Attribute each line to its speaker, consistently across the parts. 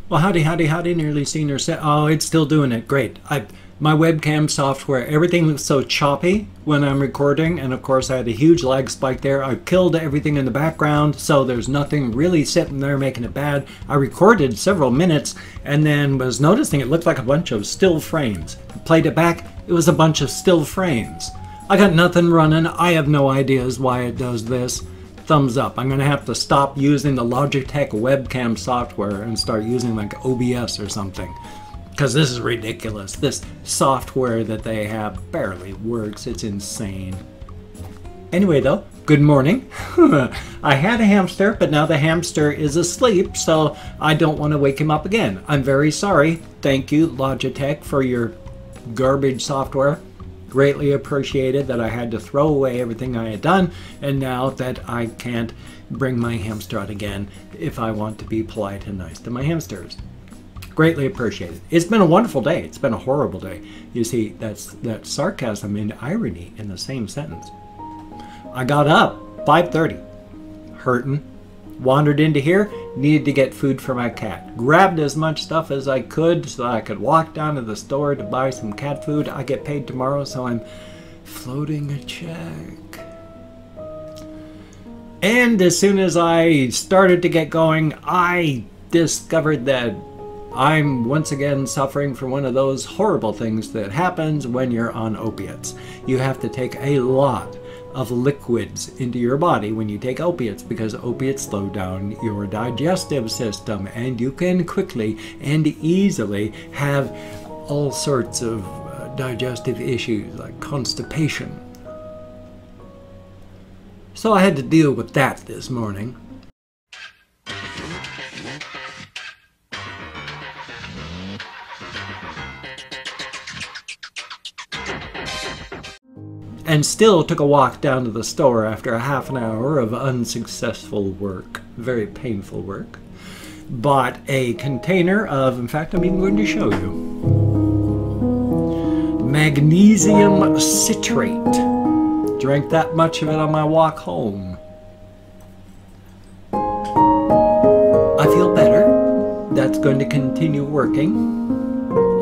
Speaker 1: Well, howdy, howdy, howdy, nearly senior set. Oh, it's still doing it. Great. My webcam software, everything looks so choppy when I'm recording. And of course, I had a huge lag spike there. I killed everything in the background, so there's nothing really sitting there making it bad. I recorded several minutes and then was noticing it looked like a bunch of still frames. Played it back, it was a bunch of still frames. I got nothing running. I have no ideas why it does this. Thumbs up. I'm going to have to stop using the Logitech webcam software and start using like OBS or something. Because this is ridiculous. This software that they have barely works. It's insane. Anyway though, good morning. I had a hamster, but now the hamster is asleep, so I don't want to wake him up again. I'm very sorry. Thank you, Logitech, for your garbage software. Greatly appreciated that I had to throw away everything I had done, and now that I can't bring my hamster out again if I want to be polite and nice to my hamsters. Greatly appreciated. It's been a wonderful day. It's been a horrible day. You see, that's sarcasm and irony in the same sentence. I got up 5:30, hurting, wandered into here, needed to get food for my cat. Grabbed as much stuff as I could so I could walk down to the store to buy some cat food. I get paid tomorrow, so I'm floating a check. And as soon as I started to get going, I discovered that I'm once again suffering from one of those horrible things that happens when you're on opiates. You have to take a lot of liquids into your body when you take opiates, because opiates slow down your digestive system and you can quickly and easily have all sorts of digestive issues like constipation. So I had to deal with that this morning. And still took a walk down to the store after a half an hour of unsuccessful work, very painful work. Bought a container of, in fact, I'm even going to show you, magnesium citrate. Drank that much of it on my walk home. I feel better. That's going to continue working.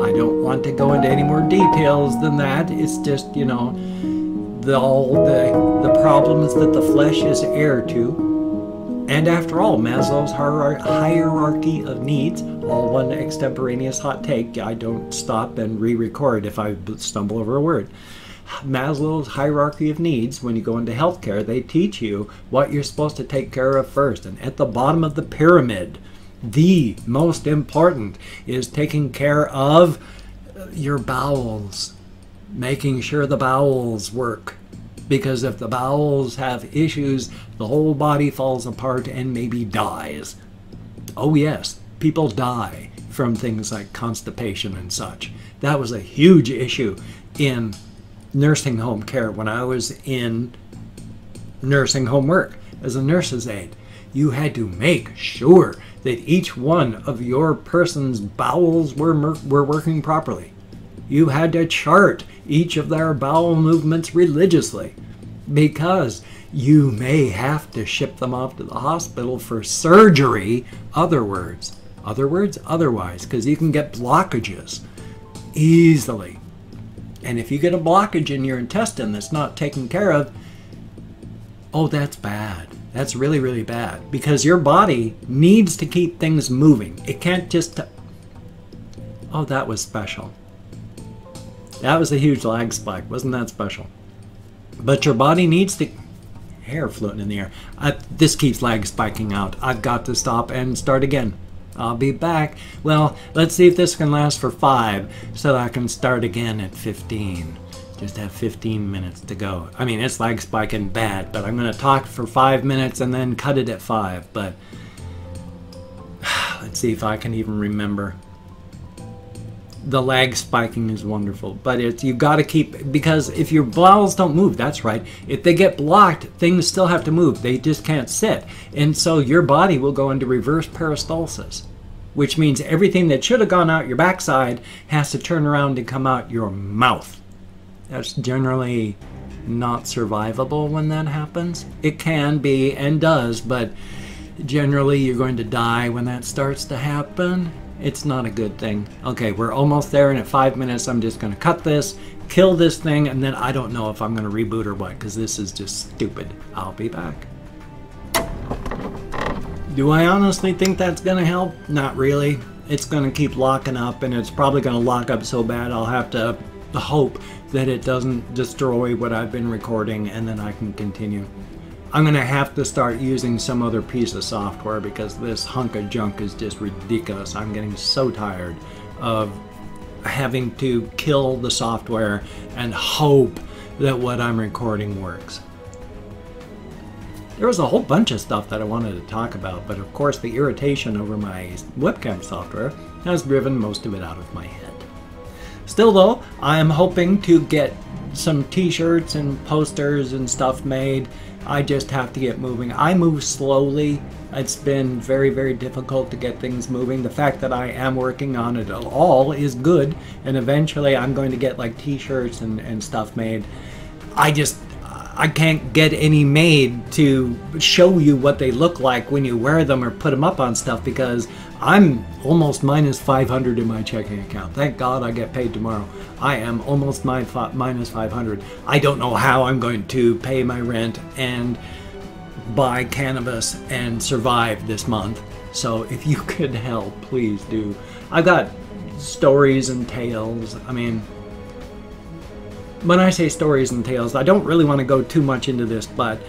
Speaker 1: I don't want to go into any more details than that. It's just, you know, all the problems that the flesh is heir to. And after all, Maslow's hierarchy of needs, all one extemporaneous hot take. I don't stop and re-record if I stumble over a word. Maslow's hierarchy of needs, when you go into healthcare, they teach you what you're supposed to take care of first. And at the bottom of the pyramid, the most important is taking care of your bowels. Making sure the bowels work, because if the bowels have issues, the whole body falls apart and maybe dies. Oh yes, people die from things like constipation and such. That was a huge issue in nursing home care when I was in nursing home work as a nurse's aide. You had to make sure that each one of your person's bowels were working properly. You had to chart each of their bowel movements religiously, because you may have to ship them off to the hospital for surgery. Otherwise, because you can get blockages easily. And if you get a blockage in your intestine that's not taken care of, oh, that's bad. That's really, really bad, because your body needs to keep things moving. It can't just... Oh, that was special. That was a huge lag spike. Wasn't that special? But your body needs to... Hair floating in the air. This keeps lag spiking out. I've got to stop and start again. I'll be back. Well, let's see if this can last for 5 so that I can start again at 15. Just have 15 minutes to go. I mean, it's lag spiking bad, but I'm going to talk for 5 minutes and then cut it at 5. But let's see if I can even remember. The lag spiking is wonderful, but you've got to keep, because if your bowels don't move, that's right, if they get blocked, things still have to move. They just can't sit. And so your body will go into reverse peristalsis, which means everything that should have gone out your backside has to turn around and come out your mouth. That's generally not survivable when that happens. It can be and does, but generally you're going to die when that starts to happen. It's not a good thing. Okay, we're almost there, and at 5 minutes I'm just going to cut this, kill this thing, and then I don't know if I'm going to reboot or what, because this is just stupid. I'll be back. Do I honestly think that's going to help? Not really. It's going to keep locking up, and it's probably going to lock up so bad I'll have to hope that it doesn't destroy what I've been recording, and then I can continue. I'm going to have to start using some other piece of software because this hunk of junk is just ridiculous. I'm getting so tired of having to kill the software and hope that what I'm recording works. There was a whole bunch of stuff that I wanted to talk about, but of course the irritation over my webcam software has driven most of it out of my head. Still though, I am hoping to get some t-shirts and posters and stuff made. I just have to get moving. I move slowly. It's been very, very difficult to get things moving. The fact that I am working on it at all is good, and eventually I'm going to get like t-shirts and stuff made. I can't get any made to show you what they look like when you wear them or put them up on stuff because I'm almost minus 500 in my checking account. Thank God I get paid tomorrow. I am almost minus 500. I don't know how I'm going to pay my rent and buy cannabis and survive this month. So if you could help, please do. I've got stories and tales. I mean, when I say stories and tales, I don't really want to go too much into this, but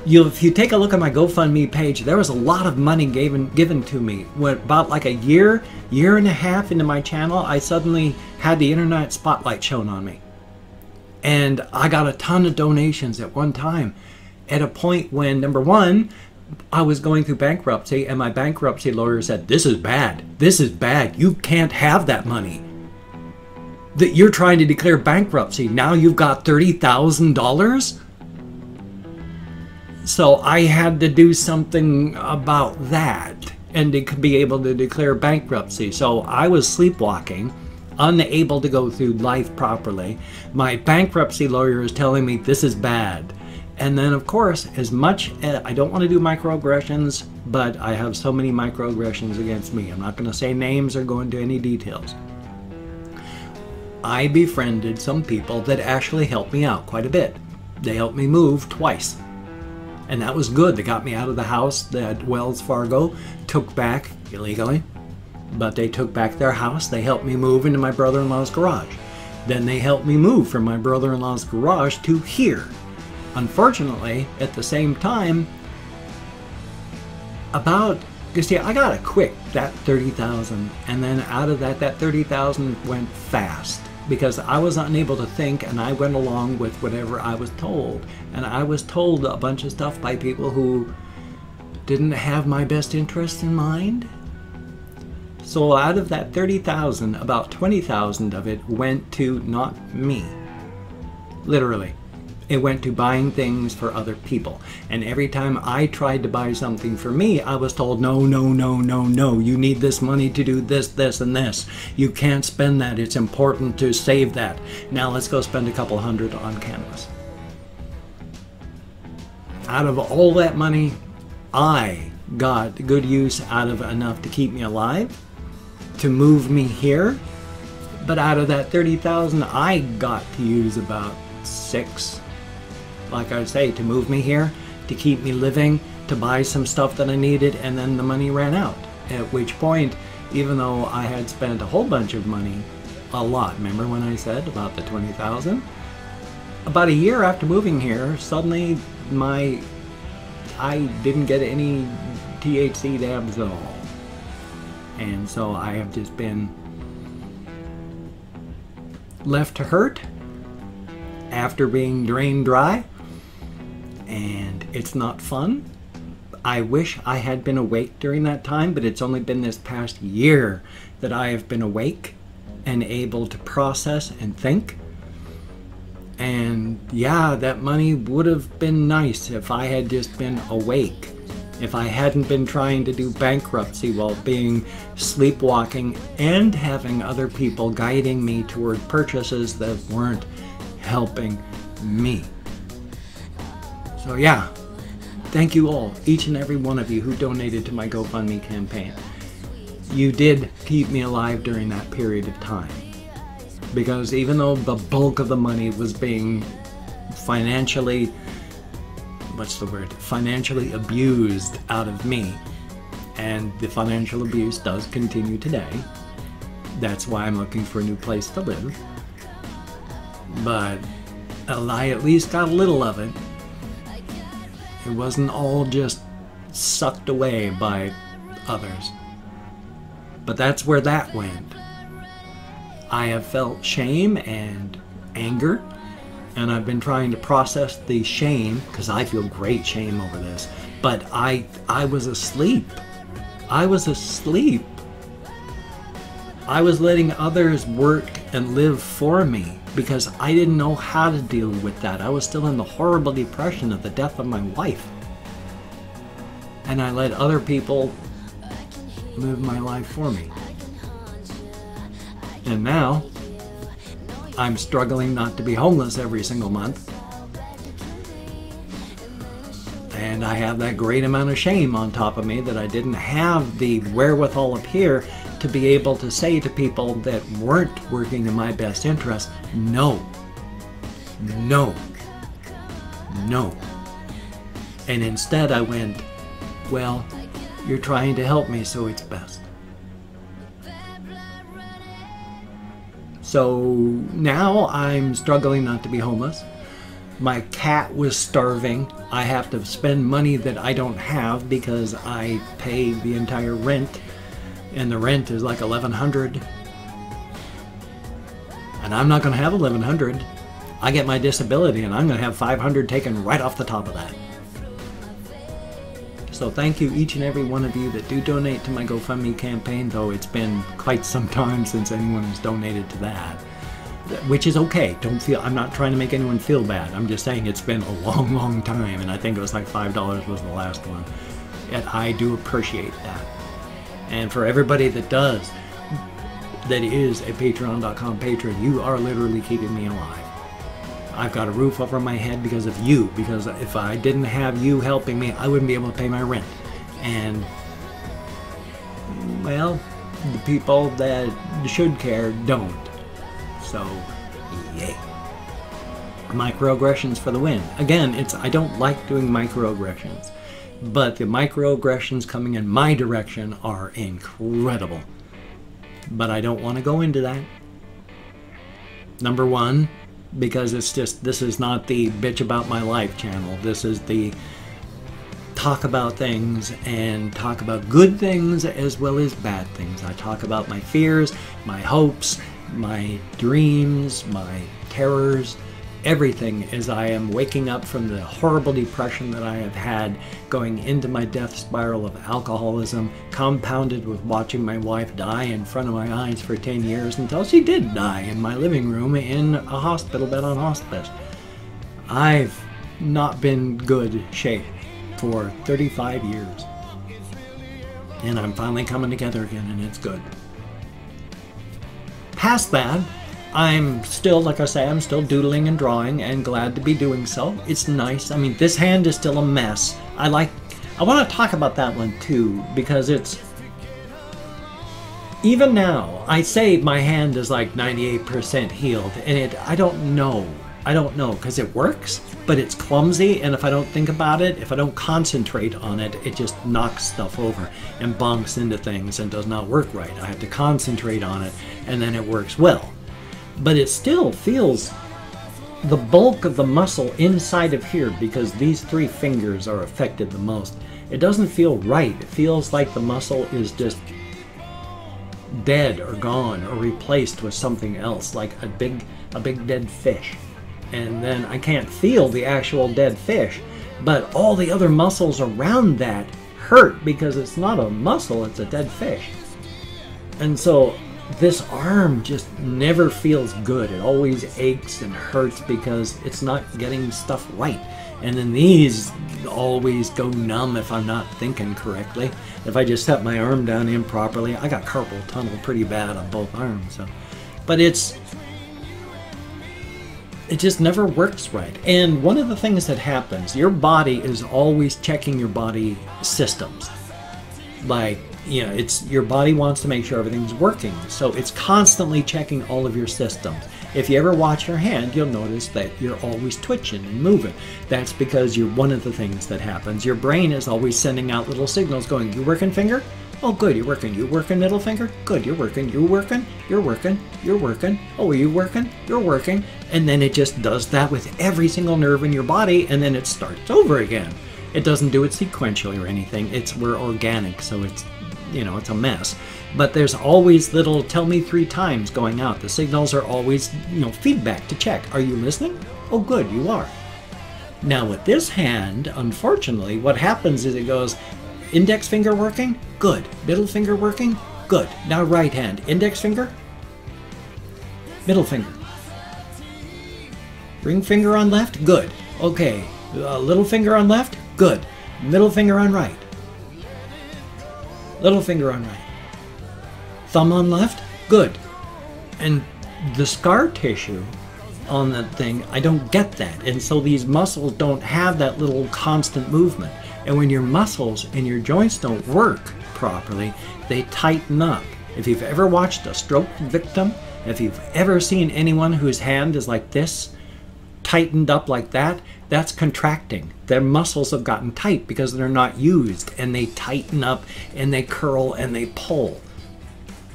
Speaker 1: if you take a look at my GoFundMe page, there was a lot of money given to me. When about like a year and a half into my channel, I suddenly had the internet spotlight shown on me. And I got a ton of donations at one time, at a point when, number one, I was going through bankruptcy, and my bankruptcy lawyer said, "This is bad. This is bad. You can't have that money. That you're trying to declare bankruptcy. Now you've got $30,000? So I had to do something about that and to be able to declare bankruptcy. So I was sleepwalking, unable to go through life properly. My bankruptcy lawyer is telling me this is bad. And then, of course, as much as I don't want to do microaggressions, but I have so many microaggressions against me. I'm not going to say names or go into any details. I befriended some people that actually helped me out quite a bit. They helped me move twice. And that was good. They got me out of the house that Wells Fargo took back illegally. But they took back their house. They helped me move into my brother-in-law's garage. Then they helped me move from my brother-in-law's garage to here. Unfortunately, at the same time, you see, I got it quick, that 30,000, and then out of that 30,000 went fast because I was unable to think, and I went along with whatever I was told. And I was told a bunch of stuff by people who didn't have my best interests in mind. So out of that 30,000, about 20,000 of it went to not me, literally. It went to buying things for other people. And every time I tried to buy something for me, I was told, no, no, no, no, no. You need this money to do this, this, and this. You can't spend that. It's important to save that. Now let's go spend a couple hundred on cannabis. Out of all that money, I got good use out of enough to keep me alive, to move me here. But out of that 30,000, I got to use about 6. Like I say, to move me here, to keep me living, to buy some stuff that I needed, and then the money ran out. At which point, even though I had spent a whole bunch of money, a lot, remember when I said about the 20,000? About a year after moving here, suddenly I didn't get any THC dabs at all. And so I have just been left to hurt after being drained dry, and it's not fun. I wish I had been awake during that time, but it's only been this past year that I have been awake and able to process and think. And yeah, that money would have been nice if I had just been awake, if I hadn't been trying to do bankruptcy while being sleepwalking and having other people guiding me toward purchases that weren't helping me. So yeah, thank you all, each and every one of you who donated to my GoFundMe campaign. you did keep me alive during that period of time. Because even though the bulk of the money was being financially, financially abused out of me, and the financial abuse does continue today. That's why I'm looking for a new place to live. But I at least got a little of it. It wasn't all just sucked away by others. But that's where that went. I have felt shame and anger, and I've been trying to process the shame, because I feel great shame over this. But I was asleep. I was asleep. I was letting others work and live for me because I didn't know how to deal with that. I was still in the horrible depression of the death of my wife. And I let other people live my life for me. And now, I'm struggling not to be homeless every single month. And I have that great amount of shame on top of me that I didn't have the wherewithal up here to be able to say to people that weren't working in my best interest, no, no, no. And instead I went, well, you're trying to help me, so it's best. So now I'm struggling not to be homeless. My cat was starving. I have to spend money that I don't have because I pay the entire rent, and the rent is like $1,100. And I'm not going to have $1,100. I get my disability, and I'm going to have $500 taken right off the top of that. So thank you, each and every one of you that do donate to my GoFundMe campaign, though it's been quite some time since anyone has donated to that. Which is okay. Don't feel, I'm not trying to make anyone feel bad. I'm just saying it's been a long, long time, and I think it was like $5 was the last one. And I do appreciate that. And for everybody that does, that is a patreon.com patron, you are literally keeping me alive. I've got a roof over my head because of you, because if I didn't have you helping me, I wouldn't be able to pay my rent. And, well, the people that should care don't. So, yay. Microaggressions for the win. Again, I don't like doing microaggressions, but the microaggressions coming in my direction are incredible. But I don't want to go into that. Number one, because this is not the bitch about my life channel. This is the talk about things, and talk about good things as well as bad things. I talk about my fears, my hopes, my dreams, my terrors, everything as I am waking up from the horrible depression that I have had, going into my death spiral of alcoholism, compounded with watching my wife die in front of my eyes for 10 years until she did die in my living room in a hospital bed on hospice. I've not been good shape for 35 years. And I'm finally coming together again, and it's good. Past that, I'm still, like I say, I'm still doodling and drawing, and glad to be doing so. It's nice. I mean, this hand is still a mess. I want to talk about that one too, because it's, even now, I say my hand is like 98% healed, and I don't know, because it works, but it's clumsy, and if I don't think about it, if I don't concentrate on it, it just knocks stuff over and bonks into things and does not work right. I have to concentrate on it, and then it works well. But it still feels the bulk of the muscle inside of here, because these three fingers are affected the most. It doesn't feel right. It feels like the muscle is just dead or gone or replaced with something else, like a big dead fish. And then I can't feel the actual dead fish, but all the other muscles around that hurt because it's not a muscle, it's a dead fish. And so this arm just never feels good. It always aches and hurts because it's not getting stuff right. And then these always go numb if I'm not thinking correctly. If I just set my arm down improperly, I got carpal tunnel pretty bad on both arms. So. But it just never works right. And one of the things that happens, your body is always checking your body systems. Like, you know, it's your body wants to make sure everything's working. So it's constantly checking all of your systems. If you ever watch your hand, you'll notice that you're always twitching and moving. That's because you're one of the things that happens. Your brain is always sending out little signals going, you working finger? Oh, good, you're working. You working middle finger? Good, you're working. You working? You're working. You're working. Oh, are you working? You're working. And then it just does that with every single nerve in your body, and then it starts over again. It doesn't do it sequentially or anything. We're organic, so it's, you know, it's a mess. But there's always little tell me 3 times going out. The signals are always, you know, feedback to check. Are you listening? Oh, good, you are. Now with this hand, unfortunately, what happens is it goes, index finger working? Good. Middle finger working? Good. Now right hand. Index finger? Middle finger. Ring finger on left? Good. Okay. Little finger on left? Good. Middle finger on right. Little finger on right. Thumb on left? Good. And the scar tissue on that thing, I don't get that. And so these muscles don't have that little constant movement. And when your muscles and your joints don't work properly, they tighten up. If you've ever watched a stroke victim, if you've ever seen anyone whose hand is like this, tightened up like that, that's contracting. Their muscles have gotten tight because they're not used, and they tighten up and they curl and they pull.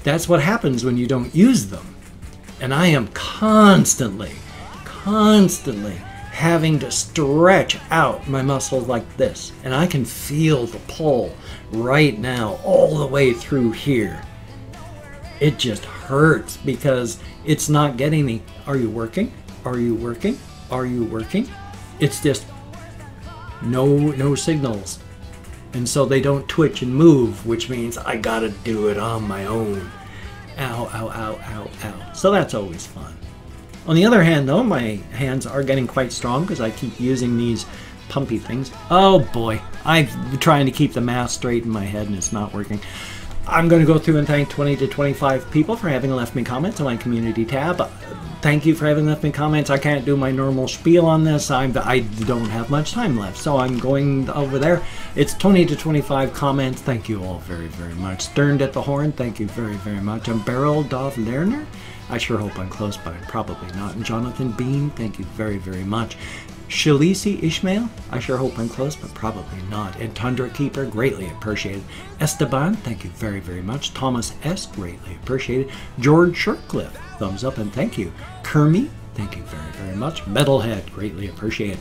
Speaker 1: That's what happens when you don't use them. And I am constantly having to stretch out my muscles like this. And I can feel the pull right now all the way through here. It just hurts because it's not getting me. Are you working? Are you working? Are you working? It's just no signals. And so they don't twitch and move, which means I gotta do it on my own. Ow, ow, ow, ow, ow. So that's always fun. On the other hand, though, my hands are getting quite strong because I keep using these pumpy things. Oh boy, I'm trying to keep the math straight in my head and it's not working. I'm going to go through and thank 20 to 25 people for having left me comments on my community tab. Thank you for having left me comments. I can't do my normal spiel on this. I don't have much time left, so I'm going over there. It's 20 to 25 comments. Thank you all very, very much. Sterned at the Horn, thank you very, very much. And Beryl Dov Lerner, I sure hope I'm close, but I'm probably not. And Jonathan Bean, thank you very, very much. Shalisi Ishmael, I sure hope I'm close, but probably not. And Tundra Keeper, greatly appreciated. Esteban, thank you very, very much. Thomas S, greatly appreciated. George Shirtcliffe, thumbs up and thank you. Kermie, thank you very, very much. Metalhead, greatly appreciated.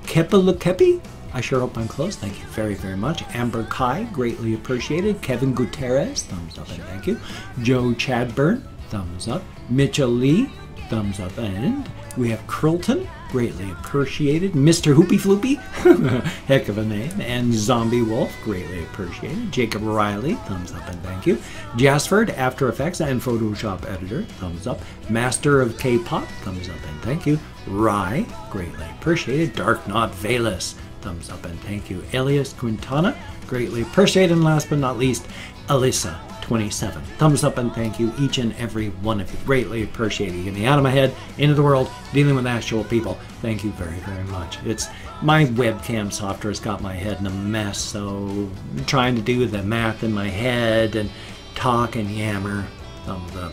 Speaker 1: Kepilukepi, I sure hope I'm close, thank you very, very much. Amber Kai, greatly appreciated. Kevin Gutierrez, thumbs up and thank you. Joe Chadburn, thumbs up. Mitchell Lee, thumbs up, and we have Krilton, greatly appreciated. Mr. Hoopy Floopy, heck of a name. And Zombie Wolf, greatly appreciated. Jacob Riley, thumbs up and thank you. Jasford, After Effects and Photoshop Editor, thumbs up. Master of K-Pop, thumbs up and thank you. Rye, greatly appreciated. Dark Knot Valus, thumbs up and thank you. Elias Quintana, greatly appreciated. And last but not least, Alyssa 27. Thumbs up and thank you, each and every one of you. Greatly appreciated. Get me out of my head, into the world, dealing with actual people. Thank you very, very much. It's my webcam software has got my head in a mess, so trying to do the math in my head and talk and yammer. Thumbs up.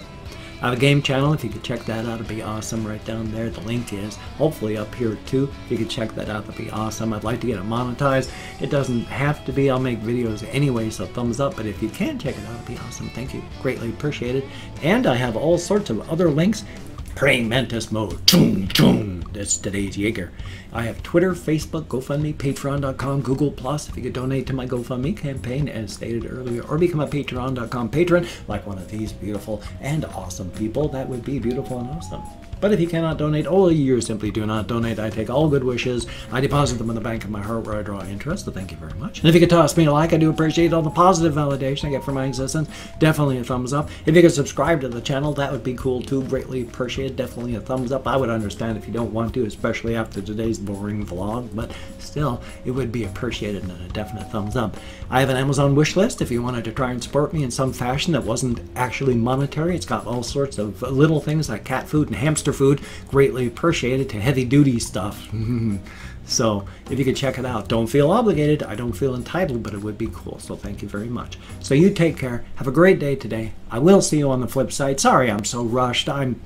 Speaker 1: I have a game channel. If you could check that out, it'd be awesome. Right down there, the link is hopefully up here too. If you could check that out, that'd be awesome. I'd like to get it monetized. It doesn't have to be. I'll make videos anyway, so thumbs up. But if you can check it out, it'd be awesome. Thank you. Greatly appreciated. And I have all sorts of other links. Praying Mantis Mode. Choom, choom. That's today's Jaeger. I have Twitter, Facebook, GoFundMe, Patreon.com, Google+. If you could donate to my GoFundMe campaign, as stated earlier, or become a Patreon.com patron, like one of these beautiful and awesome people, that would be beautiful and awesome. But if you cannot donate, all you simply do not donate. I take all good wishes. I deposit them in the bank of my heart where I draw interest, so thank you very much. And if you could toss me a like, I do appreciate all the positive validation I get from my existence. Definitely a thumbs up. If you could subscribe to the channel, that would be cool too. Greatly appreciated. Definitely a thumbs up. I would understand if you don't want to, especially after today's boring vlog, but still, it would be appreciated and a definite thumbs up. I have an Amazon wish list if you wanted to try and support me in some fashion that wasn't actually monetary. It's got all sorts of little things like cat food and hamster food. Greatly appreciated, to heavy duty stuff. So if you could check it out, don't feel obligated. I don't feel entitled, but it would be cool. So thank you very much. So you take care. Have a great day today. I will see you on the flip side. Sorry I'm so rushed. I'm